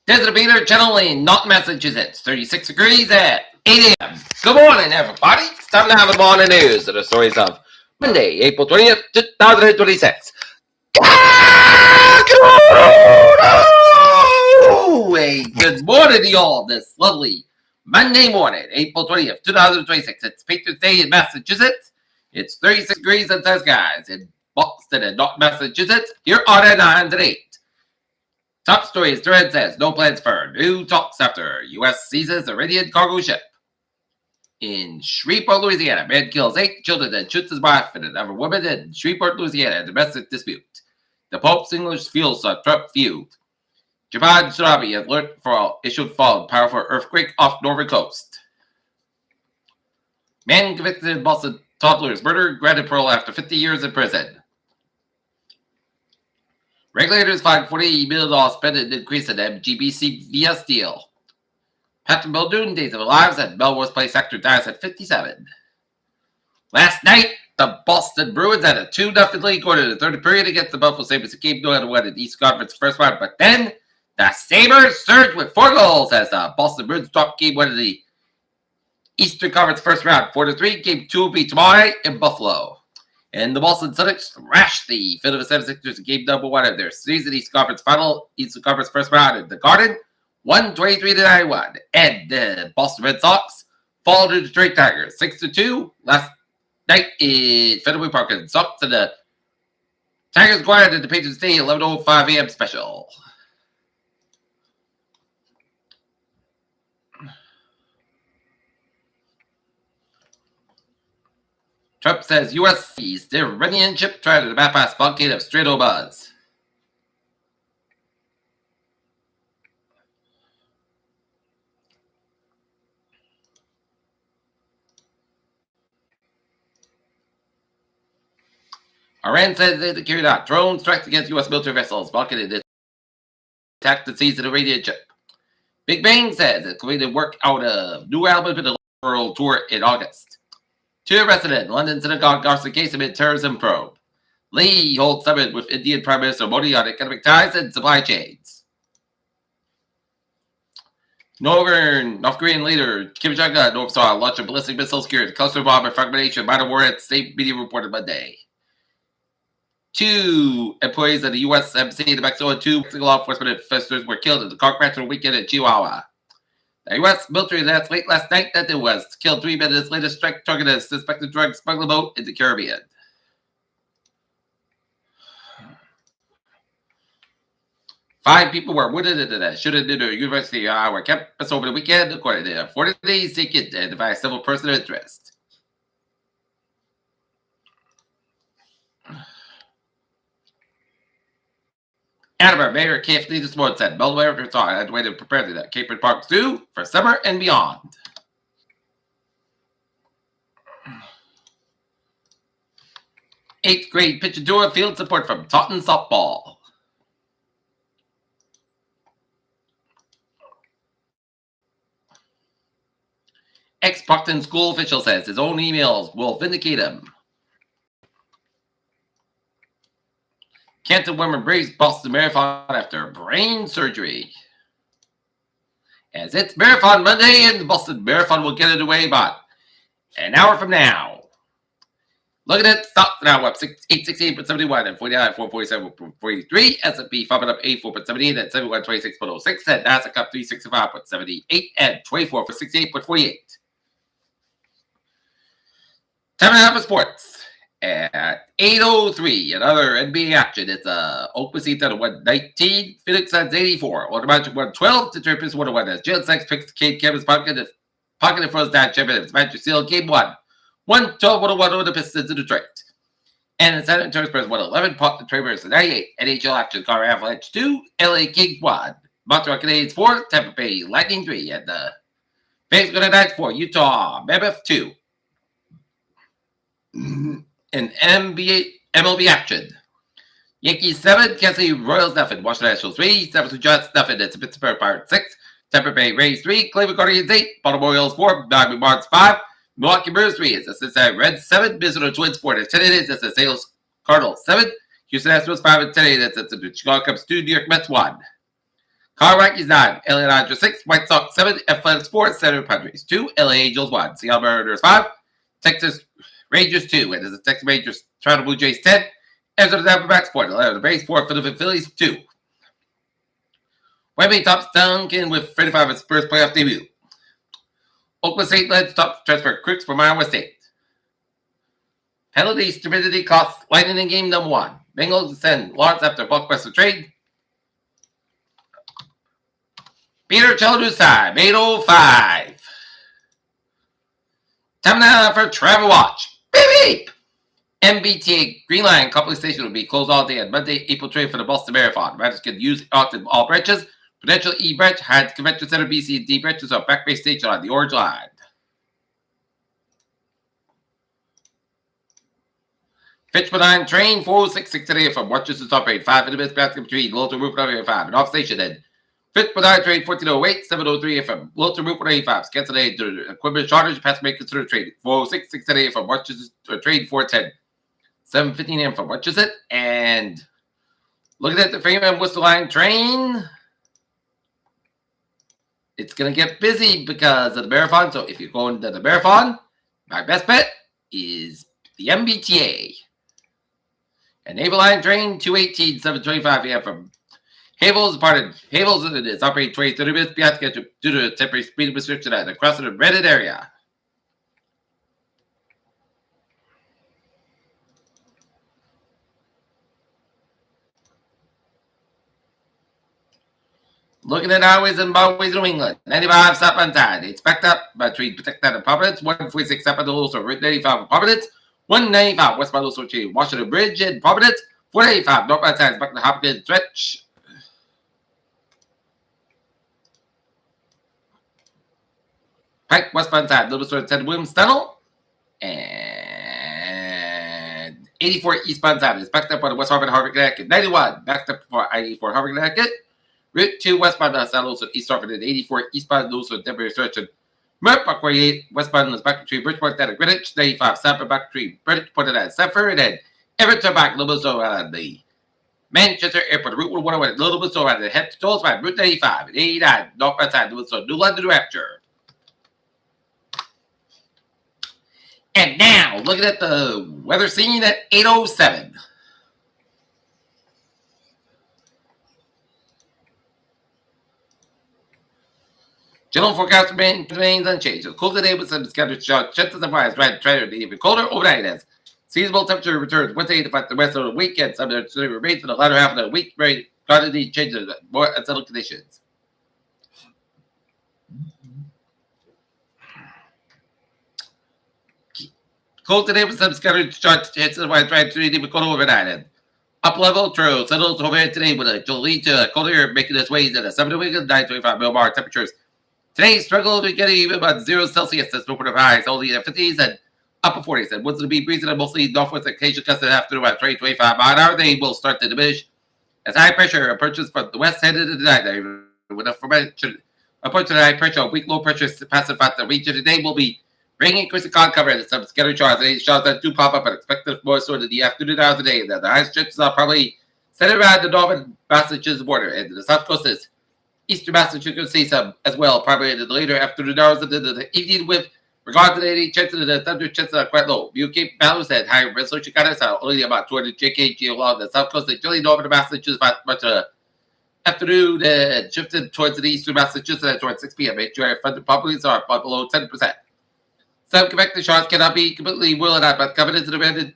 Desert Beater Channel in North Massachusetts, 36 degrees at 8 a.m. Good morning, everybody. It's time to have the morning news of the stories of Monday, April 20th, 2026. Good morning to y'all this lovely Monday morning, April 20th, 2026. It's Patriots Day in Massachusetts. It's 36 degrees and sunny skies in Boston and North Massachusetts. Here are the 9 to 8. Top stories, thread says, no plans for new talks after U.S. seizes Iranian cargo ship. In Shreveport, Louisiana, man kills 8 children and shoots his wife and another woman in Shreveport, Louisiana, domestic dispute. The Pope's English fuels a Trump feud. Japan tsunami alert for issued fall powerful earthquake off northern coast. Man convicted of Boston toddler's murder, granted parole after 50 years in prison. Regulators find $40 million spent in increase in MGBCVS deal. Patrick Muldoon, Days of Our Lives, at Melrose Place actor dies at 57. Last night, the Boston Bruins had a 2-0 lead going into the third period against the Buffalo Sabres. It came no to win in the East Conference first round, but then the Sabres surged with 4 goals as the Boston Bruins dropped game 1 of the Eastern Conference first round 4-3. Game 2 will be tomorrow night in Buffalo. And the Boston Celtics thrashed the Philadelphia 76ers in game number 1 of their season East Conference final, Eastern Conference first round in the Garden, 123-91. And the Boston Red Sox fall to the Detroit Tigers, 6-2 last night in Fenway Park in Sox, and the Tigers acquired at the Patriots Day 11:05 a.m. special. Trump says U.S. seized the Iranian ship trying to bypass blockade of Strait of Hormuz. Iran says they carried out drone strikes against U.S. military vessels, blocking the attack that seized the Iranian ship. Big Bang says it's going to work out a new album for the world tour in August. 2 arrested in London synagogue arson case amid terrorism probe. Lee holds summit with Indian Prime Minister Modi on economic ties and supply chains. North Korean leader Kim Jong-un oversaw a launch of ballistic missiles carried a cluster bomb and fragmentation minor warhead, state media reported Monday. 2 employees of the U.S. Embassy in Mexico and 2 Mexican law enforcement officers were killed in the car crash on the weekend in Chihuahua. The U.S. military announced late last night that it was killed 3 men in its latest strike targeted a suspected drug smuggling boat in the Caribbean. Five people were wounded in a shooting in the University of Iowa campus over the weekend, according to 40 days seeking to identify several persons of interest. Attleboro Mayor Kathleen this morning said Melbourne Resort had waited prepared at Cape Park Zoo for summer and beyond. Eighth grade pitcher tour field support from Taunton softball. Ex-Procton school official says his own emails will vindicate him. Canton woman braves Boston Marathon after brain surgery. As it's Marathon Monday, and the Boston Marathon will get underway about an hour from now. Looking at stocks now up 868.71 and 49 447.43. S&P 500 up 84.78 at 7126.06. And Nasdaq up 365.78 and 24 for 68.48. Time now for sports. At 8:03, another NBA action. It's Oklahoma City at 119, Phoenix at 84. Orlando Magic 112, Detroit Pistons 101. As Jalen Sachs picks Cade Kevin's pocket and froze down champions. Magic Steel game 1. 112-101 over the Pistons in Detroit. And the San Antonio Spurs 111, Portland Trailblazers 98. NHL action, Colorado Avalanche 2, LA Kings 1. Montreal Canadiens 4, Tampa Bay Lightning 3. And the Vegas Golden Knights 4, Utah Mammoth 2. In MLB action. Yankees 7, Kansas City Royals nothing. Washington Nationals 3, San Francisco Giants nothing. It's Pittsburgh Pirates 6, Tampa Bay Rays 3, Cleveland Guardians 8, Baltimore Orioles 4, Miami Marlins 5, Milwaukee Brewers 3, it's the Cincinnati Reds 7, Minnesota Twins 4, and 10 innings. It's the St. Louis Cardinals 7, Houston Astros 5 and 10 innings. It's the Chicago Cubs 2, New York Mets 1. Colorado Rockies 9, LA Dodgers 6, White Sox 7, Athletics 4, Seattle Padres 2, LA Angels 1, Seattle Mariners 5, Texas Rangers 2, and as the Texas Rangers, Toronto Blue Jays 10, Arizona Diamondbacks 4, the Braves 4, Philadelphia Phillies 2. Wemby tops Duncan with 35 of his first playoff debut. Oakland State led top transfer Crooks from Iowa State. Penalty stupidity costs Lightning in game number 1. Bengals send Lawrence after blockbuster trade. Peter Cheladusai, 805. Time now for Travel Watch. Beep beep! MBTA Green Line Coupling Station will be closed all day on Monday, April 20th for the Boston Marathon. Riders can use all branches. Prudential E branch, Hines Convention Center, BC, and D branches are Back Bay Station on the Orange Line. Fitchburg Line train 406 today from Rochester to Operated 5 minutes basket between Lowton Roof 5 and off station then. Fitchburg Line train 1408, 703 from Lowton Roof 185. Cancel today due to equipment shortage. Passenger may consider trading. 406 today from Rochester to train 410. 7:15 a.m. from Rochester. And looking at the Freeman Worcester Line train, it's going to get busy because of the marathon. So if you're going to the marathon, my best bet is the MBTA. And Naval Line train 218, 725 a.m. from Havels departed. Havels is operating 20-30 minutes behind schedule due to a temporary speed restriction at across the Reddit area. Looking at highways and byways New England. 95 stop on time. Expect up between Protected and Providence. 146 up on the Los 95 in Providence. 195 westbound Los Washington Bridge in Providence. 485 northbound time. Back to Hopkins stretch. Pike westbound side. Little Store 10 Williams Tunnel. And 84 eastbound side. It's backed up on the West Harvard, Connecticut. 91 backed up for I-84 Harvard, Connecticut. Route 2 westbound San Luis East Harvard and 84 eastbound Luis Denver Search and Merp Park 48 westbound is back between Bridgeport and Greenwich. 95 Sanford back between Bridgeport and Sanford and Everton back a little bit around the Manchester Airport. Route 101 a little bit around the head to tolls by Route 95 and 89 northbound side New London Rapture. And now looking at the weather scene at 8:07. General forecast remains unchanged. It's cool today with some scattered showers. Chances of fires try to be even colder overnight as seasonable temperature returns Wednesday to the rest of the weekend. Some of the remains for the latter half of the week. Very quantity changes, more unsettled conditions. Cold today with some scattered showers. Chances of fires try to be even colder overnight. And up level, true. Settles over today with a lead to colder air making its way into the 7 to 925 millibar temperatures. Today, struggle to get even about 0 Celsius as open of highs, only in the 50s and upper 40s. And winds will be breezing and mostly northwest occasional gusts after about 25 miles an hour. They will start to diminish as high pressure approaches from the west headed into the night. With a formation approach to the high pressure, weak low pressure passing by the region today will be bringing increasing cloud cover and some scattered showers. These showers that do pop up and expected more so in the afternoon hours of the day. The high strips are probably centered around the northern Massachusetts border, and the south coast is eastern Massachusetts see some as well, probably in the later afternoon hours of the evening with regard to the chances of the thunder chances are quite low. View Cape Mountains at high resolution guidance are only about 200 JKG along the south coast of Chile, northern Massachusetts, much afternoon shifted towards the eastern Massachusetts at towards 6 p.m. Make sure thunder probabilities are below 10%. Some convective showers cannot be completely ruled out, but coming into the red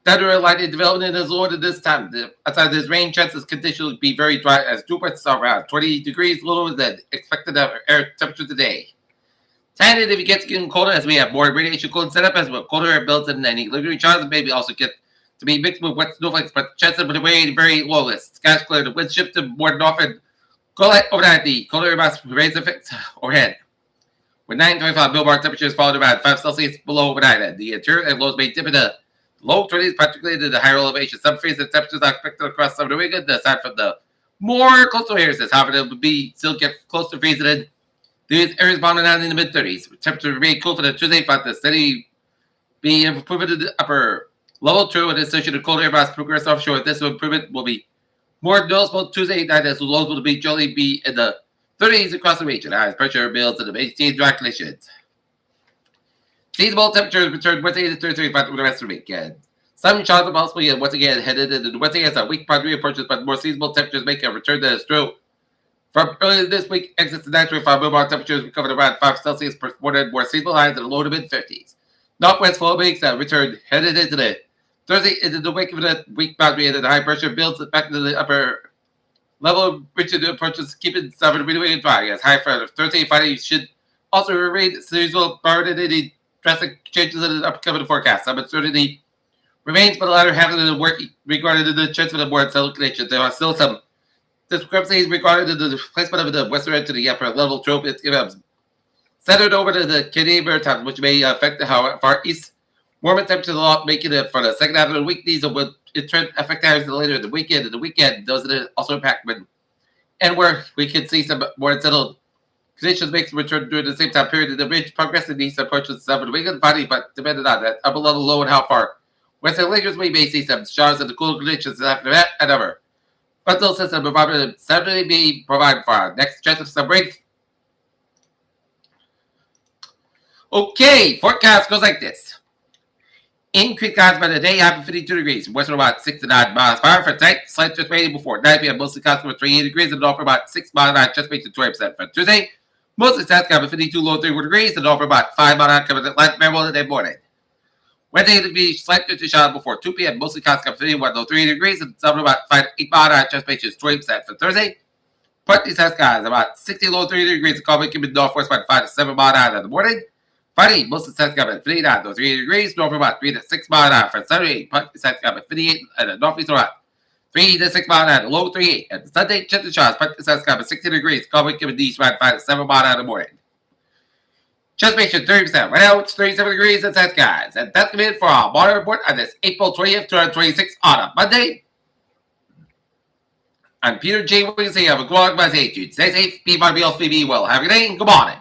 thunder lightning development is lower than this time. Outside this rain chances conditions will be very dry as dew points are around 20 degrees lower than expected air temperature today. Tiny if it gets getting colder as we have more radiation cold setup as well colder air builds in any lingering showers and maybe also get to be mixed with wet snowflakes, but chances of the rain very low. Skies clear, the wind shifted more north and cold light overnight. The colder air mass raise effects overhead. With 925 millibar temperatures followed around 5 Celsius below overnight, and the interior and lows may dip into low 20s, particularly to the higher elevation. Some freezing temperatures are expected across some of the weekend, aside from the more coastal areas. However, it will be still get close to freezing in these areas bounded out in the mid-30s. Temperature remain cool for the Tuesday, but the steady be improvement in the upper level. True, and associated cold air mass progress offshore. This improvement will be More noticeable Tuesday night as the lows will be generally be in the 30s across the region. Highest pressure builds in the maintain dry conditions. Seasonable temperatures return Wednesday to Thursday for the rest of the weekend. Some showers are possible yet once again headed into the Wednesday as a weak boundary approaches, but more seasonable temperatures make a return to the stroke. From earlier this week, exits the naturally far mobile temperatures recovered around 5 Celsius per morning, more seasonal highs in the low to mid 50s. Northwest flow winds returned headed into the Thursday into the wake of the weak boundary and the high pressure builds back to the upper level, reaching the approaches, keeping southern really and dry as high for Thursday and Friday should also remain seasonal, barring any drastic changes in the upcoming forecast. Some uncertainty remains for the latter half of the work regarding the chance of the more settled conditions. There are still some discrepancies regarding the placement of the western edge to the upper level trope. It's centered over to the Canadian Maritimes, which may affect how far east warmer temperatures aloft, making it for the second half of the week. These will in turn affect areas later in the weekend. And the weekend, those that also impact and where we can see some more settled conditions make a return during the same time period. The ridge progressing east approaches southern weekend body, but depending on that upper level low and how far western lingers, we may see some showers and the cooler conditions after that and ever. But those systems will certainly be provided for our next stretch of some rain. Okay, forecast goes like this. Increased clouds by the day, high 52 degrees. Western about 6 to 9 miles per hour for tonight. Slight just rain before 9 p.m. Mostly clouds for 28 degrees and north for about 6 miles an hour. Just rain to 20% for Tuesday. Mostly south coming 52 low 31 degrees and north for about 5 miles an hour coming to light rainbow today morning. Wednesday to be slight to shower before 2 p.m. Mostly clouds coming 51 low 3 degrees and south about 8 miles an hour. Just rain to 20% for Thursday. Partly south skies about 60 low 30 degrees and calm coming northwest by 5 to 7 miles an hour in the morning. Friday, most of the sun's coming at 59 to 3 degrees, north about 3 to 6 miles an hour. For Saturday, partly the sun's coming at 58 and the northeast around 3 to 6 miles an hour, low 38. And Sunday, chance of showers, partly the sun's coming at 60 degrees, calm coming east around 5 to 7 miles an hour in the morning. Chance ratio 30%. Right now, it's 37 degrees and sunny skies. And that's going to be it for our water report on this April 20th, 2026 on a Monday. I'm Peter J. Wiggins. Have a good one. Stay safe. Be well. Have a good day. Good morning.